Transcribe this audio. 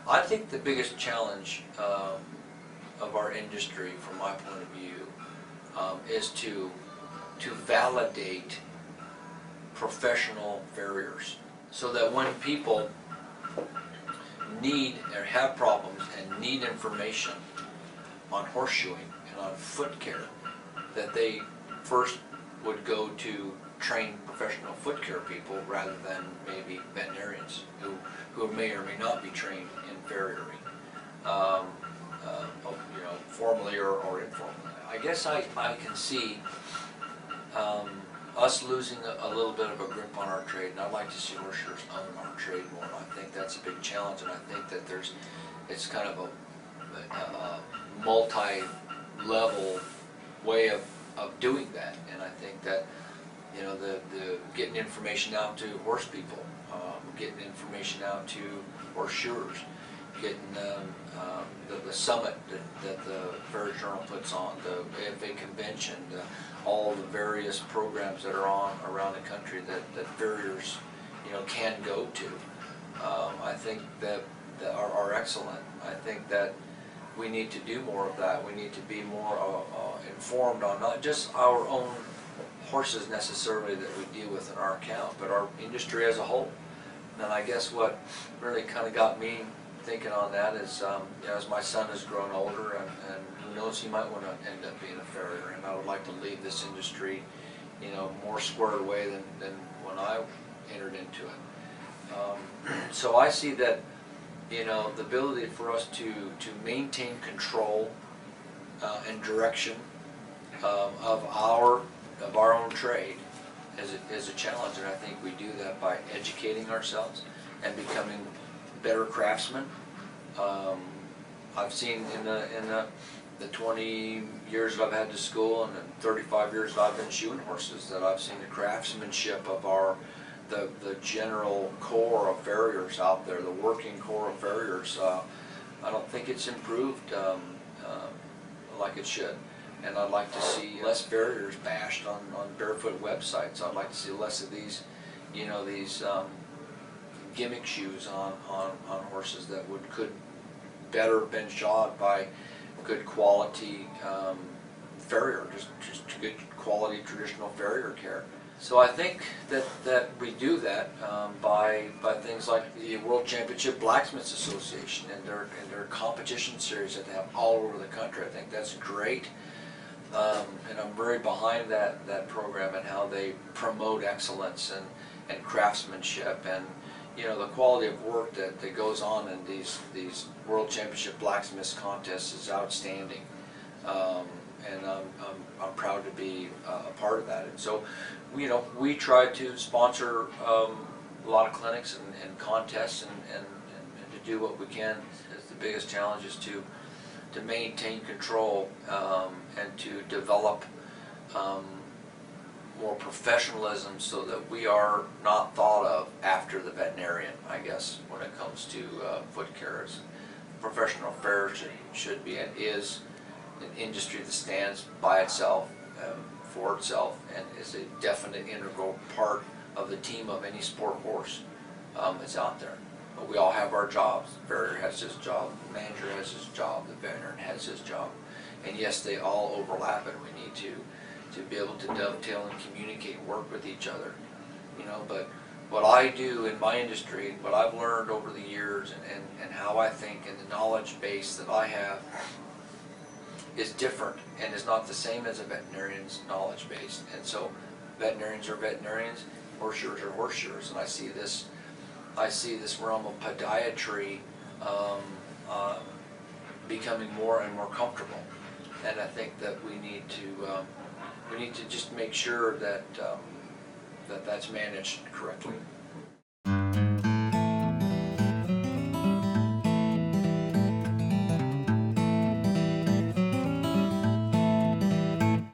I think the biggest challenge of our industry, from my point of view, is to validate professional farriers, so that when people need or have problems and need information on horseshoeing and on foot care, that they first would go to trained professional foot care people rather than maybe veterinarians who may or may not be trained in farriery, you know, formally or informally. I guess I can see us losing a little bit of a grip on our trade, and I'd like to see horseshoers own our trade more. And I think that's a big challenge, and I think that it's kind of a multi-level way of doing that. And I think that, you know, the getting information out to horse people, getting information out to horseshoers, getting the summit that the Farrier Journal puts on, the AFA convention, all the various programs that are on around the country that farriers, you know, can go to. I think that are excellent. I think that we need to do more of that. We need to be more informed on not just our own horses necessarily that we deal with in our account, but our industry as a whole. And I guess what really kind of got me thinking on that is, you know, as my son has grown older, and who knows, he might want to end up being a farrier, and I would like to leave this industry, you know, more squared away than when I entered into it. So I see that, you know, the ability for us to maintain control and direction of our own trade is a challenge, and I think we do that by educating ourselves and becoming better craftsmen. I've seen in the 20 years that I've had to school and the 35 years that I've been shoeing horses, that I've seen the craftsmanship of the general core of farriers out there, the working core of farriers. I don't think it's improved like it should. And I'd like to see less farriers bashed on barefoot websites. I'd like to see less of these, you know, these gimmick shoes on horses that could better have been shod by good quality farrier, just good quality traditional farrier care. So I think that we do that by things like the World Championship Blacksmiths Association and their competition series that they have all over the country. I think that's great. And I'm very behind that program and how they promote excellence and craftsmanship, and, you know, the quality of work that goes on in these World Championship Blacksmiths contests is outstanding. And I'm proud to be a part of that. And so, you know, we try to sponsor a lot of clinics and contests and to do what we can. The biggest challenge is to maintain control and to develop more professionalism, so that we are not thought of after the veterinarian, I guess, when it comes to foot care. Professional farrier should be and is an industry that stands by itself, for itself, and is a definite integral part of the team of any sport horse that's out there. But we all have our jobs. The farrier has his job, the manager has his job, the veterinarian has his job. And yes, they all overlap, and we need to be able to dovetail and communicate and work with each other. You know, but what I do in my industry, what I've learned over the years, and how I think, and the knowledge base that I have is different and is not the same as a veterinarian's knowledge base. And so veterinarians are veterinarians, horseshoers are horseshoers, and I see this realm of podiatry becoming more and more comfortable. And I think that we need to just make sure that that's managed correctly.